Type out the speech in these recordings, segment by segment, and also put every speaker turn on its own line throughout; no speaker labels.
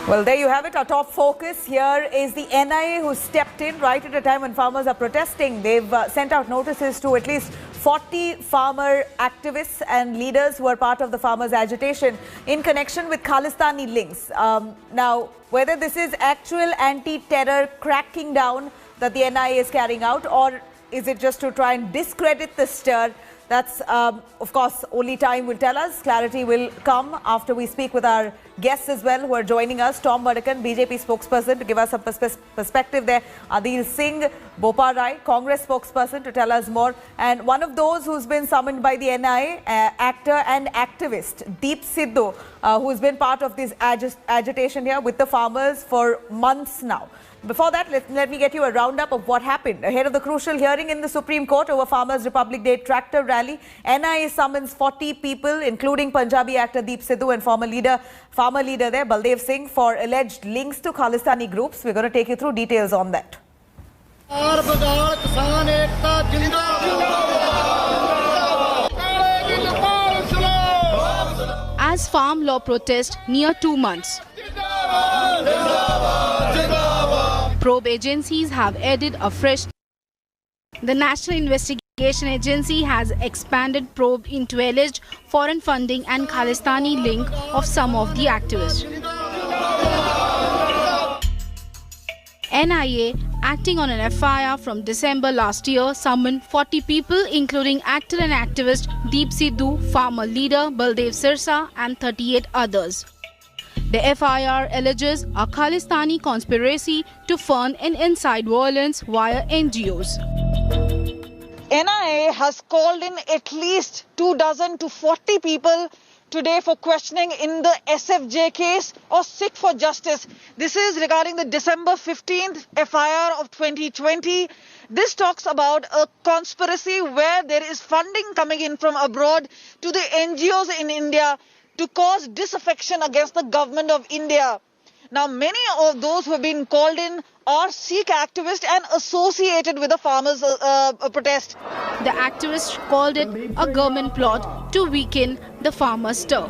Well, there you have it. Our top focus here is the NIA who stepped in right at a time when farmers are protesting. They've sent out notices to at least 40 farmer activists and leaders who are part of the farmers' agitation in connection with Khalistani links. Now, whether this is actual anti-terror cracking down that the NIA is carrying out, or is it just to try and discredit the stir? That's, of course, only time will tell us. Clarity will come after we speak with our guests as well who are joining us. Tom Madakan, BJP spokesperson, to give us a perspective there. Adil Singh, Bopa Rai, Congress spokesperson, to tell us more. And one of those who's been summoned by the NIA, actor and activist, Deep Sidhu, who's been part of this agitation here with the farmers for months now. Before that, let me get you a roundup of what happened. Ahead of the crucial hearing in the Supreme Court over Farmers' Republic Day tractor rally, NIA summons 40 people, including Punjabi actor Deep Sidhu and farmer leader there, Baldev Singh, for alleged links to Khalistani groups. We're going to take you through details on that.
As farm law protest near 2 months, probe agencies have added a fresh. The National Investigation Agency has expanded probe into alleged foreign funding and Khalistani link of some of the activists. NIA, acting on an FIR from December last year, summoned 40 people, including actor and activist Deep Sidhu, farmer leader Baldev Sirsa, and 38 others. The FIR alleges a Khalistani conspiracy to fund and incite violence via NGOs.
NIA has called in at least 24 to 40 people today for questioning in the SFJ case or Sikh for Justice. This is regarding the December 15th FIR of 2020. This talks about a conspiracy where there is funding coming in from abroad to the NGOs in India to cause disaffection against the government of India. Now, many of those who have been called in are Sikh activists and associated with the farmers' protest.
The activists called it a government plot to weaken the farmers' stir.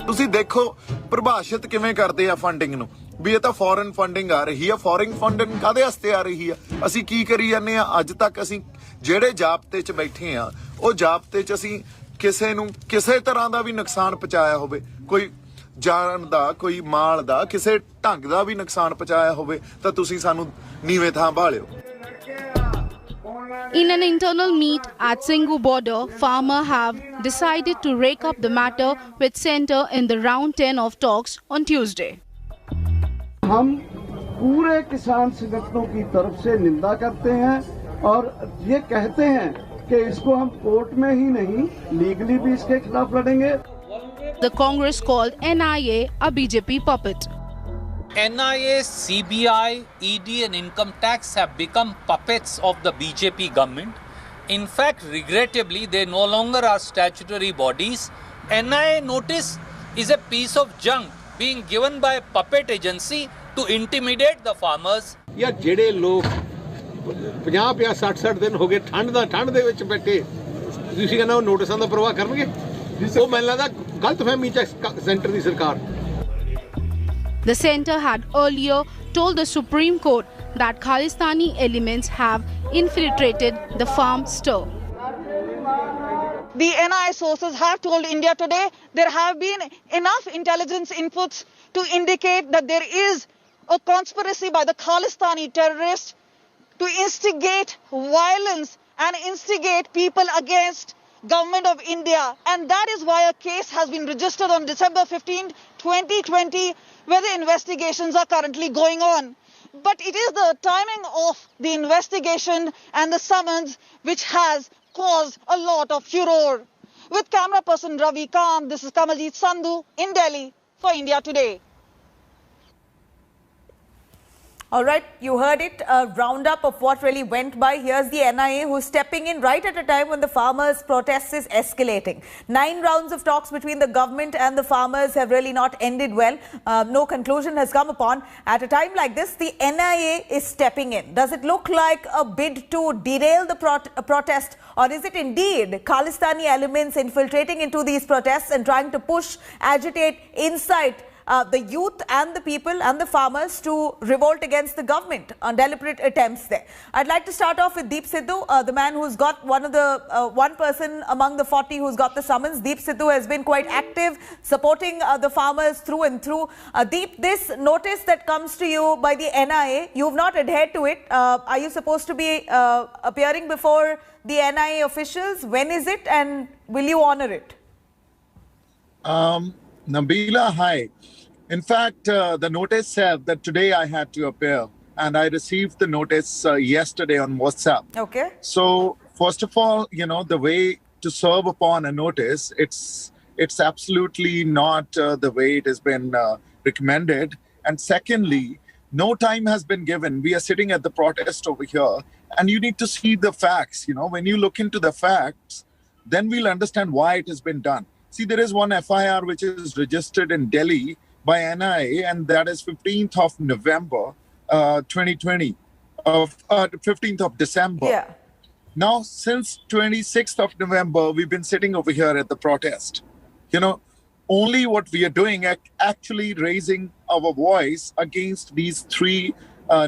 ਤੁਸੀਂ ਦੇਖੋ ਪ੍ਰਭਾਸ਼ਿਤ ਕਿਵੇਂ ਕਰਦੇ ਆ funding ਨੂੰ ਵੀ ਇਹ ਤਾਂ foreign funding ਆ ਰਹੀ ਆ ਫੋਰਨ ਫੰਡਿੰਗ ਕਾਦੇ ਵਾਸਤੇ ਆ ਰਹੀ ਆ ਅਸੀਂ ਕੀ ਕਰੀ ਜਾਂਦੇ ਆ ਅੱਜ ਤੱਕ ਅਸੀਂ ਜਿਹੜੇ ਜਾਬਤੇ 'ਚ ਬੈਠੇ ਆ ਉਹ ਜਾਬਤੇ 'ਚ ਅਸੀਂ ਕਿਸੇ ਨੂੰ ਕਿਸੇ ਤਰ੍ਹਾਂ ਦਾ ਵੀ ਨੁਕਸਾਨ ਪਹੁੰਚਾਇਆ ਹੋਵੇ ਕੋਈ ਜਾਨ ਦਾ ਕੋਈ ਮਾਲ ਦਾ ਕਿਸੇ ਢੰਗ ਦਾ ਵੀ ਨੁਕਸਾਨ ਪਹੁੰਚਾਇਆ ਹੋਵੇ ਤਾਂ ਤੁਸੀਂ ਸਾਨੂੰ ਨੀਵੇਂ ਥਾਂ ਭਾਲਿਓ
In an internal meet at Singhu border, farmers have decided to rake up the matter with center in the round 10 of talks on Tuesday.
हम पूरे किसान संगठनों की तरफ से निंदा करते हैं और ये कहते हैं कि इसको हम कोर्ट में ही नहीं लीगली भी इसके खिलाफ लड़ेंगे.
The Congress called NIA a BJP puppet.
NIA, CBI, ED and income tax have become puppets of the BJP government. In fact, regrettably, they no longer are statutory bodies. NIA notice is a piece of junk being given by a puppet agency to intimidate the farmers.
या जेड़े लोग 50 60 दिन हो गए ठंड ਦੇ ਵਿੱਚ ਬੈਠੇ ਤੁਸੀਂ ਕਹਿੰਦਾ ਉਹ ਨੋਟਿਸਾਂ ਦਾ ਪ੍ਰਵਾਹ ਕਰਨਗੇ ਉਹ ਮੈਨੂੰ ਲੱਗਦਾ ਗਲਤਫਹਿਮੀ ਚ ਸੈਂਟਰ ਦੀ ਸਰਕਾਰ.
The center had earlier told the Supreme Court that Khalistani elements have infiltrated the farm stir.
The NIA sources have told India today there have been enough intelligence inputs to indicate that there is a conspiracy by the Khalistani terrorists to instigate violence and instigate people against government of India, and that is why a case has been registered on December 15, 2020, where the investigations are currently going on. But it is the timing of the investigation and the summons which has caused a lot of furor. With camera person Ravi Kant, this is Kamaljeet Sandhu in Delhi for India Today.
All right, you heard it, a roundup of what really went by. Here's the NIA who's stepping in right at a time when the farmers' protest is escalating. 9 rounds of talks between the government and the farmers have really not ended well. No conclusion has come upon. At a time like this, the NIA is stepping in. Does it look like a bid to derail the protest, or is it indeed Khalistani elements infiltrating into these protests and trying to push, agitate, incite the youth and the people and the farmers to revolt against the government on deliberate attempts there. I'd like to start off with Deep Sidhu, the man who's got one person among the 40 who's got the summons. Deep Sidhu has been quite active, supporting the farmers through and through. Deep, this notice that comes to you by the NIA, you've not adhered to it. Are you supposed to be appearing before the NIA officials? When is it, and will you honor it?
Nabila, hi. In fact, the notice said that today I had to appear, and I received the notice yesterday on WhatsApp.
Okay.
So, first of all, the way to serve upon a notice, it's absolutely not the way it has been recommended. And secondly, no time has been given. We are sitting at the protest over here, and you need to see the facts. When you look into the facts, then we'll understand why it has been done. See, there is one FIR which is registered in Delhi by NIA, and that is 15th of November, 2020, 15th of December.
Yeah.
Now, since 26th of November, we've been sitting over here at the protest. Only what we are doing, actually raising our voice against these three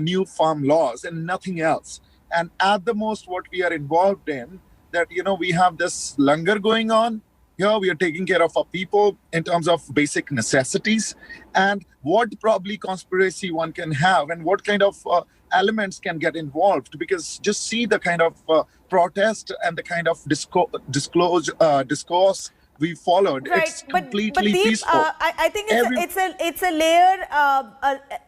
new farm laws and nothing else. And at the most, what we are involved in, that, we have this langar going on. Here we are taking care of our people in terms of basic necessities, and what probably conspiracy one can have and what kind of elements can get involved, because just see the kind of protest and the kind of discourse we followed.
Right,
it's completely
but Deep,
peaceful.
I think it's a layer.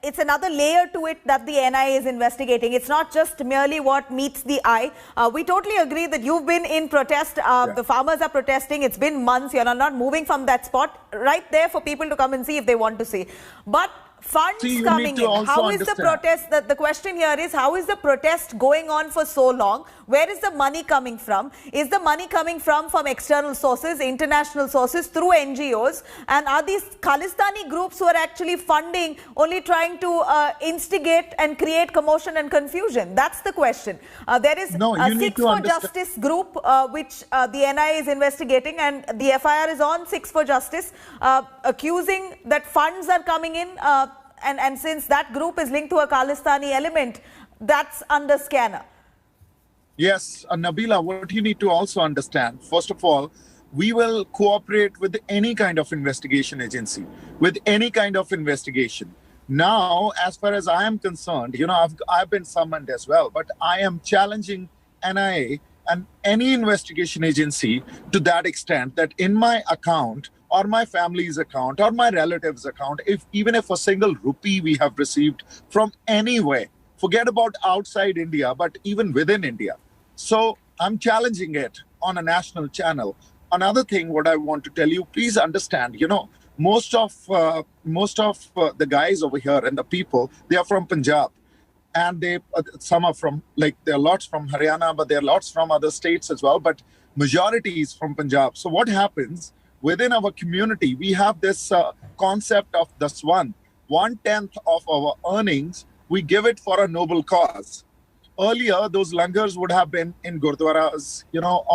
It's another layer to it that the NIA is investigating. It's not just merely what meets the eye. We totally agree that you've been in protest. The farmers are protesting. It's been months. You're not moving from that spot. Right there for people to come and see if they want to see. But funds coming in. How is the protest? The question here is, how is the protest going on for so long? Where is the money coming from? Is the money coming from external sources, international sources, through NGOs? And are these Khalistani groups who are actually funding only trying to instigate and create commotion and confusion? That's the question. There is a Six for Justice group which the NIA is investigating, and the FIR is on Six for Justice, accusing that funds are coming in, and since that group is linked to a Khalistani element, that's under scanner.
Yes, Nabila, what you need to also understand, first of all, we will cooperate with any kind of investigation agency, with any kind of investigation. Now, as far as I am concerned, I've been summoned as well, but I am challenging NIA and any investigation agency to that extent that in my account or my family's account or my relatives' account, even if a single rupee we have received from anywhere, forget about outside India, but even within India. So I'm challenging it on a national channel. Another thing, what I want to tell you, please understand, most of the guys over here and the people, they are from Punjab. And some are from, there are lots from Haryana, but there are lots from other states as well. But majority is from Punjab. So what happens within our community, we have this concept of the swan. 1/10 of our earnings, we give it for a noble cause. Earlier, those langars would have been in gurdwaras,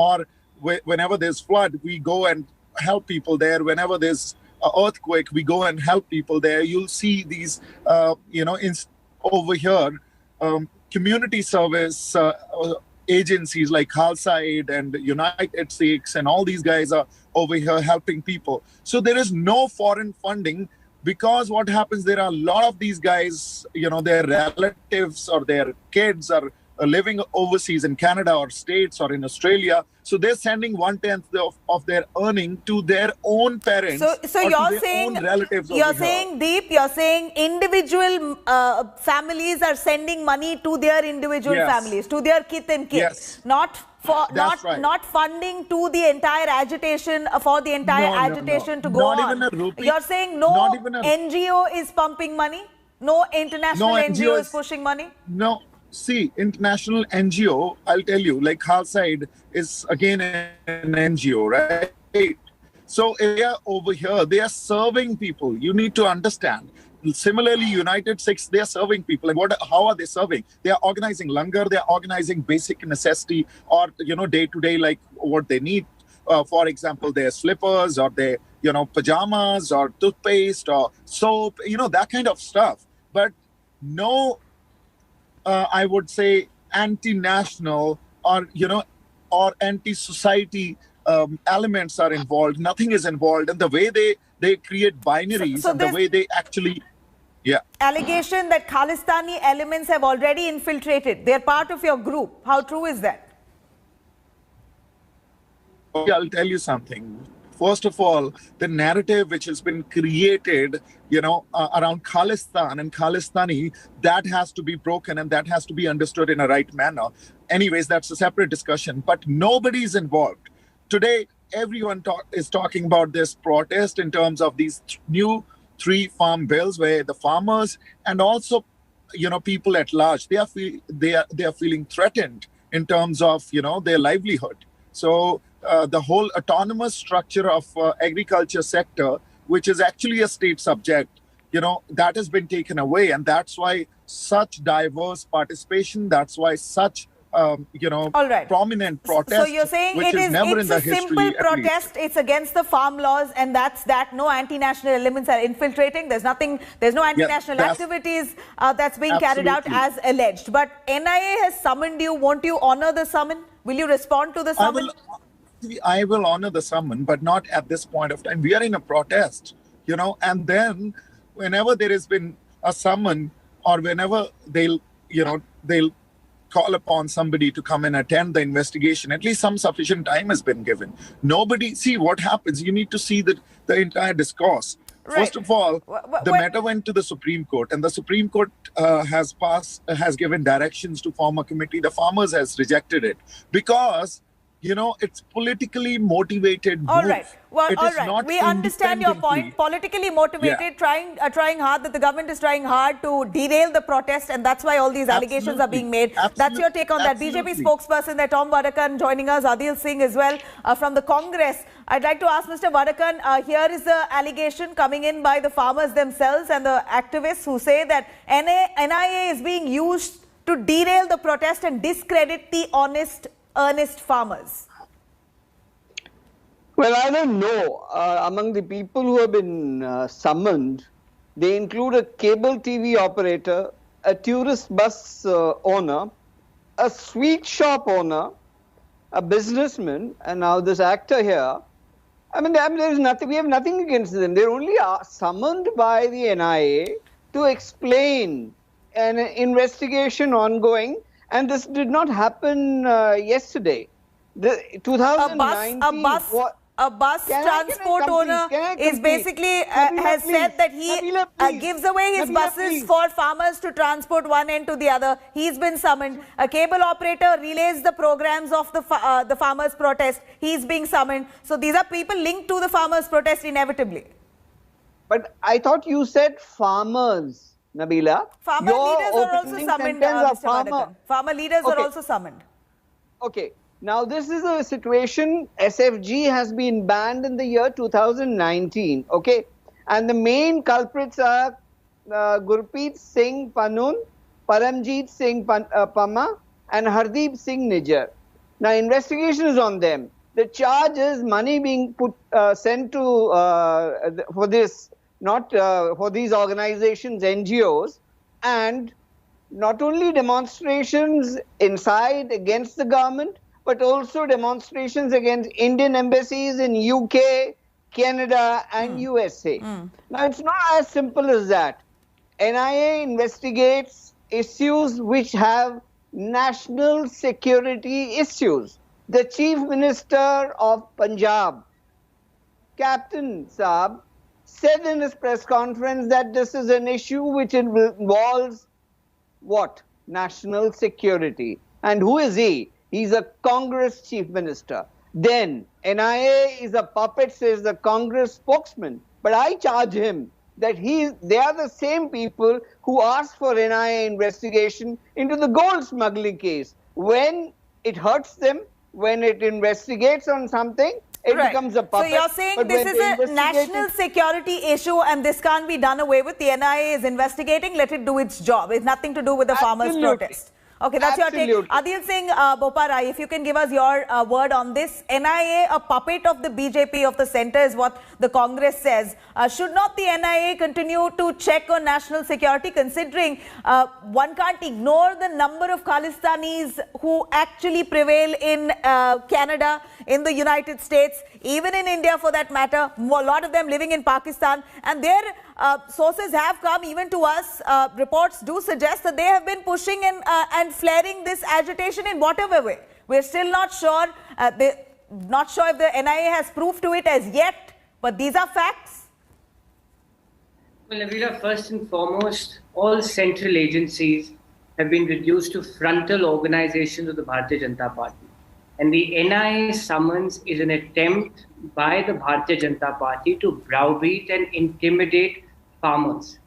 or whenever there's flood, we go and help people there. Whenever there's an earthquake, we go and help people there. You'll see these, over here, community service agencies like Khalsa Aid and United Sikhs, and all these guys are over here helping people. So there is no foreign funding, because what happens, there are a lot of these guys, their relatives or their kids are living overseas in Canada or States or in Australia. So they're sending 1/10 of their earning to their own parents.
So you're saying, Deep, you're saying individual families are sending money to their individual families, to their kith and kin, not funding to the entire agitation, for the entire agitation to go on.
Not even a rupee.
You're saying no NGO is pumping money? No international NGO is pushing money?
No. See, international NGO, I'll tell you, like Khalsa Aid is again an NGO, right? So they are over here, they are serving people. You need to understand. Similarly, United Sikhs, they are serving people. And how are they serving? They are organizing langar, they are organizing basic necessity, or, day to day, like what they need. For example, their slippers or their pajamas or toothpaste or soap, that kind of stuff. But no, I would say anti-national or anti-society elements are involved. Nothing is involved. And the way they create binaries and the way they actually... Yeah.
Allegation that Khalistani elements have already infiltrated. They're part of your group. How true is that?
Okay, I'll tell you something. First of all, the narrative which has been created, around Khalistan and Khalistani, that has to be broken and that has to be understood in a right manner. Anyways, that's a separate discussion. But nobody is involved. Today, everyone is talking about this protest in terms of these new 3 farm bills, where the farmers and also, people at large, they are feeling threatened in terms of, their livelihood. So the whole autonomous structure of agriculture sector, which is actually a state subject, that has been taken away, and that's why such diverse participation. That's why such prominent protest.
So you're saying it's a simple protest. It's against the farm laws, and that's that. No anti-national elements are infiltrating. There's no anti-national activities that's being carried out as alleged. But NIA has summoned you. Won't you honor the summon? Will you respond to the summon?
I will honor the summon, but not at this point of time. We are in a protest, and then whenever there has been a summon, or whenever they'll call upon somebody to come and attend the investigation, at least some sufficient time has been given. Nobody, see what happens. You need to see the entire discourse. Right. First of all, the matter went to the Supreme Court, and the Supreme Court has given directions to former committee. The farmers has rejected it because it's politically motivated move.
All right. Well, all right. We understand your point. Politically motivated, trying hard, that the government is trying hard to derail the protest, and that's why all these allegations are being made. That's your take on that. BJP spokesperson there, Tom Vadakan, joining us, Adil Singh as well from the Congress. I'd like to ask Mr. Vadakan, here is the allegation coming in by the farmers themselves and the activists who say that NIA is being used to derail the protest and discredit the earnest farmers.
Well, I don't know. Among the people who have been summoned, they include a cable TV operator, a tourist bus owner, a sweet shop owner, a businessman, and now this actor here. I mean, there is nothing. We have nothing against them. They're only summoned by the NIA to explain an investigation ongoing, and this did not happen yesterday. The 2019.
A bus transport owner is basically has said that he gives away his buses for farmers to transport one end to the other. He's been summoned. A cable operator relays the programs of the farmers' protest. He's being summoned. So these are people linked to the farmers' protest inevitably.
But I thought you said farmers, Nabila.
Farmer leaders are also summoned, Mr. Vadakan. Farmer leaders are also summoned.
Okay. Now, this is a situation. SFG has been banned in the year 2019, okay? And the main culprits are Gurpreet Singh Panun, Paramjeet Singh Pama, and Hardeep Singh Nijjar. Now, investigation is on them. The charge is money being sent to for this, not for these organizations, NGOs, and not only demonstrations inside against the government, but also demonstrations against Indian embassies in UK, Canada, and USA. Now, it's not as simple as that. NIA investigates issues which have national security issues. The Chief Minister of Punjab, Captain Saab, said in his press conference that this is an issue which involves what? National security. And who is he? He's a Congress Chief Minister. Then NIA is a puppet, says the Congress spokesman. But I charge him that they are the same people who asked for NIA investigation into the gold smuggling case. When it hurts them, when it investigates on something, it becomes a puppet.
So you're saying this is a national security issue and this can't be done away with. The NIA is investigating, let it do its job. It's nothing to do with the farmers' protest. Okay, that's your take. Adil Singh Boparai, if you can give us your word on this. NIA, a puppet of the BJP of the centre is what the Congress says. Should not the NIA continue to check on national security, considering one can't ignore the number of Khalistanis who actually prevail in Canada, in the United States, even in India for that matter, a lot of them living in Pakistan, and their sources have come even to us. Reports do suggest that they have been pushing and flaring this agitation in whatever way. We're still not sure. Not sure if the NIA has proof to it as yet, but these are facts.
Well, Nabila, first and foremost, all central agencies have been reduced to frontal organizations of the Bharatiya Janata Party. And the NIA summons is an attempt by the Bharatiya Janata Party to browbeat and intimidate farmers.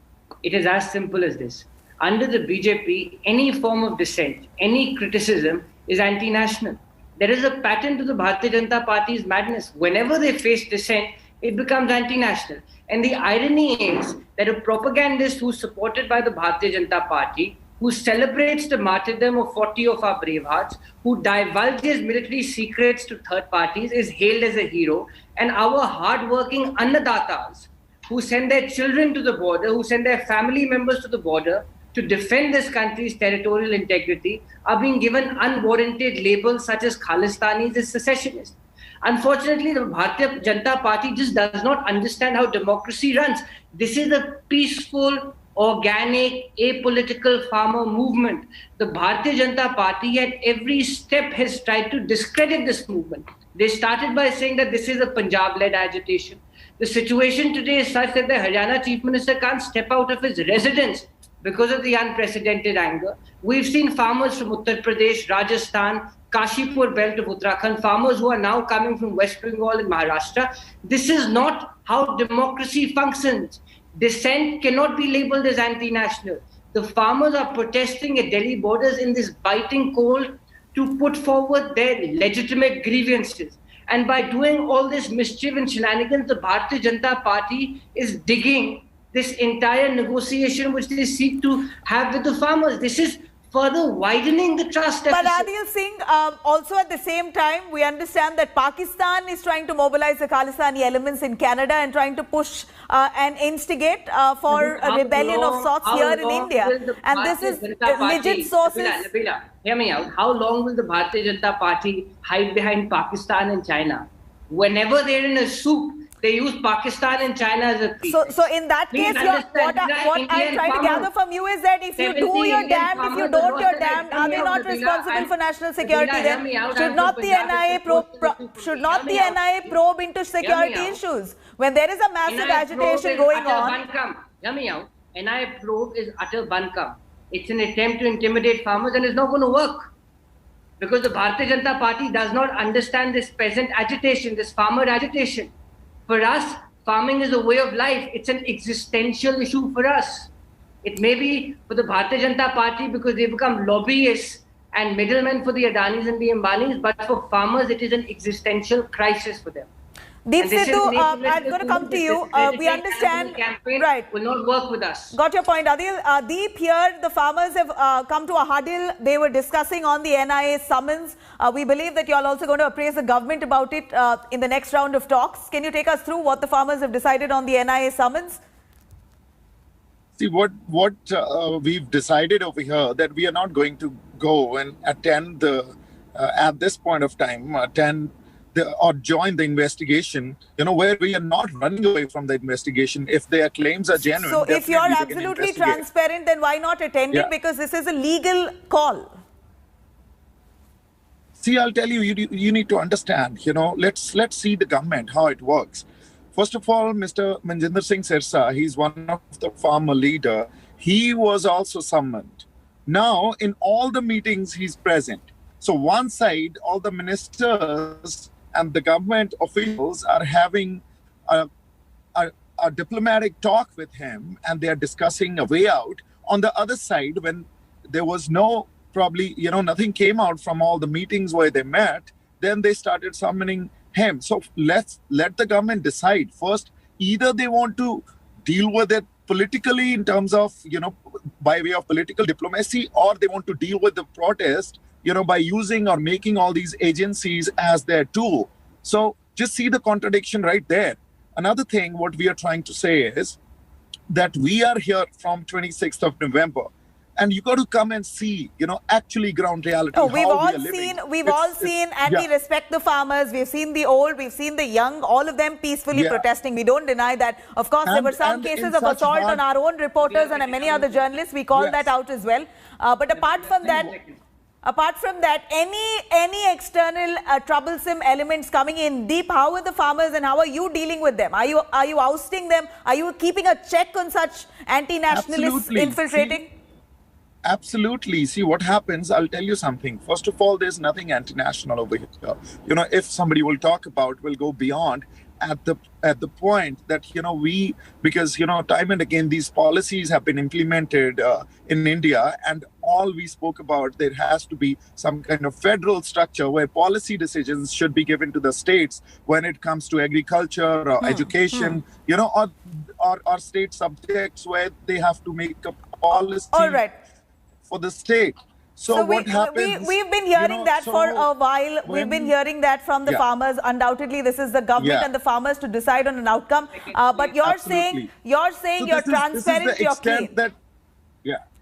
It is as simple as this. Under the BJP, any form of dissent, any criticism is anti-national. There is a pattern to the Bharatiya Janata Party's madness. Whenever they face dissent, it becomes anti-national. And the irony is that a propagandist who's supported by the Bharatiya Janata Party, who celebrates the martyrdom of 40 of our bravehearts, who divulges military secrets to third parties, is hailed as a hero. And our hard-working annadatas, who send their children to the border, who send their family members to the border to defend this country's territorial integrity, are being given unwarranted labels such as Khalistanis, as secessionists. Unfortunately, the Bharatiya Janata Party just does not understand how democracy runs. This is a peaceful, organic, apolitical farmer movement. The Bharatiya Janata Party at every step has tried to discredit this movement. They started by saying that this is a Punjab-led agitation. The situation today is such that the Haryana Chief Minister can't step out of his residence because of the unprecedented anger. We've seen farmers from Uttar Pradesh, Rajasthan, Kashipur belt of Uttarakhand, farmers who are now coming from West Bengal and Maharashtra. This is not how democracy functions. Dissent cannot be labeled as anti-national. The farmers are protesting at Delhi borders in this biting cold to put forward their legitimate grievances. And by doing all this mischief and shenanigans, the Bharatiya Janata Party is digging this entire negotiation which they seek to have with the farmers. This is further widening the trust deficit.
But Adil Singh, also at the same time, we understand that Pakistan is trying to mobilize the Khalistani elements in Canada and trying to push and instigate for a rebellion of sorts here in India. And this is legit sources.
Nabila, hear me out. How long will the Bharatiya Janata Party hide behind Pakistan and China? Whenever they're in a soup, they use Pakistan and China as a pretext.
So in that case, what I'm trying to gather from you is that if you do, you're damned. If you don't, you're damned. Are they not responsible for national security then? Should not the NIA probe into security issues when there is a massive agitation going on?
Hear me out. NIA probe is utter buncombe. It's an attempt to intimidate farmers and it's not going to work. Because the Bharatiya Janata Party does not understand this peasant agitation, this farmer agitation. For us, farming is a way of life. It's an existential issue for us. It may be for the Bharatiya Janata Party because they become lobbyists and middlemen for the Adanis and the Ambanis, but for farmers, it is an existential crisis for them.
Deep Sidhu, I'm going to come to you. We understand, right?
Will not work with us.
Got your point, Adil. Deep, here the farmers have come to a huddle. They were discussing on the NIA summons. We believe that you are also going to appraise the government about it in the next round of talks. Can you take us through what the farmers have decided on the NIA summons?
See, what we've decided over here that we are not going to go and attend the at this point of time or join the investigation, where we are not running away from the investigation. If their claims are genuine.
So if you are absolutely transparent, then why not attend it? Because this is a legal call.
See, I'll tell you, you need to understand, let's see the government, how it works. First of all, Mr. Manjinder Singh Sirsa, he's one of the farmer leader. He was also summoned. Now, in all the meetings, he's present. So one side, all the ministers and the government officials are having a diplomatic talk with him, and they are discussing a way out. On the other side, when there was nothing came out from all the meetings where they met, then they started summoning him. So let the government decide first. Either they want to deal with it politically in terms of, by way of political diplomacy, or they want to deal with the protest, by using or making all these agencies as their tool. So just see the contradiction right there. Another thing, what we are trying to say is that we are here from 26th of November. And you got to come and see, actually ground reality.
Oh, we've all seen, and we respect the farmers. We've seen the old, we've seen the young, all of them peacefully protesting. We don't deny that. Of course, there were some cases of assault on our own reporters and many other journalists. We call that out as well. But apart from that, any external troublesome elements coming in deep, how are the farmers and how are you dealing with them? Are you ousting them? Are you keeping a check on such anti-nationalists infiltrating?
Absolutely. See what happens. I'll tell you something. First of all, there's nothing anti-national over here. If somebody will talk about, will go beyond at the point that because time and again these policies have been implemented in India, and all we spoke about, there has to be some kind of federal structure where policy decisions should be given to the states when it comes to agriculture or education, or state subjects where they have to make a policy.
All right.
For the state. So what happens?
We've been hearing that for a while. We've been hearing that from the farmers. Undoubtedly, this is the government and the farmers to decide on an outcome. But you're saying you're transparent. You're clean.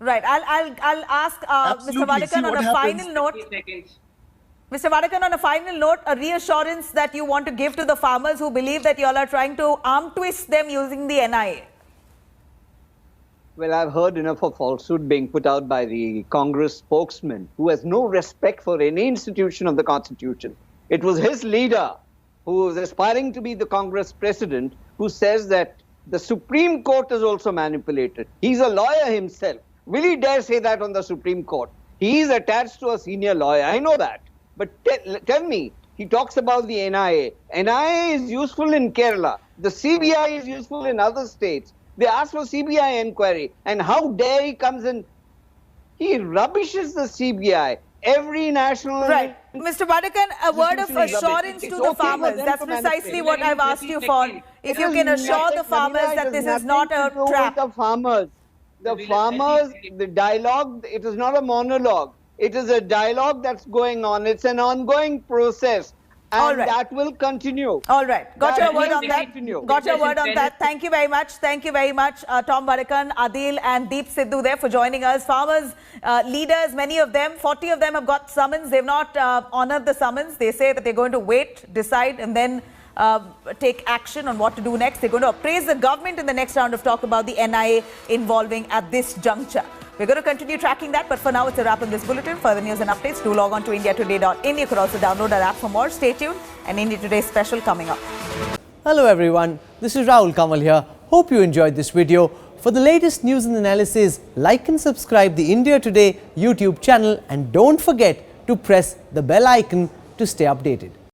Right. I'll ask Mr. Vadakan on a final note. Mr. Vadakan, on a final note, a reassurance that you want to give to the farmers who believe that you all are trying to arm twist them using the NIA.
Well, I've heard enough of falsehood being put out by the Congress spokesman, who has no respect for any institution of the Constitution. It was his leader, who was aspiring to be the Congress president, who says that the Supreme Court is also manipulated. He's a lawyer himself. Will he dare say that on the Supreme Court? He is attached to a senior lawyer. I know that. But tell me, he talks about the NIA. NIA is useful in Kerala. The CBI is useful in other states. They ask for CBI inquiry, and how dare he comes in? He rubbishes the CBI. Every national...
Right. Mr. Vadakan, a word of assurance to the farmers. That's precisely what I've asked you for. If you can assure the farmers that this is not a trap.
The farmers, the dialogue, it is not a monologue. It is a dialogue that's going on. It's an ongoing process. And that will continue.
All right. Got your word on that. Got your word on that. Thank you very much. Thank you very much, Tom Vadakan, Adil and Deep Sidhu there for joining us. Farmers, leaders, many of them, 40 of them have got summons. They've not honored the summons. They say that they're going to wait, decide, and then take action on what to do next. They're going to appraise the government in the next round of talk about the NIA involving at this juncture. We're going to continue tracking that, but for now, it's a wrap on this bulletin. For the news and updates, do log on to indiatoday.in. You could also download our app for more. Stay tuned, and India Today special coming up.
Hello everyone, this is Rahul Kamal here. Hope you enjoyed this video. For the latest news and analysis, like and subscribe the India Today YouTube channel, and don't forget to press the bell icon to stay updated.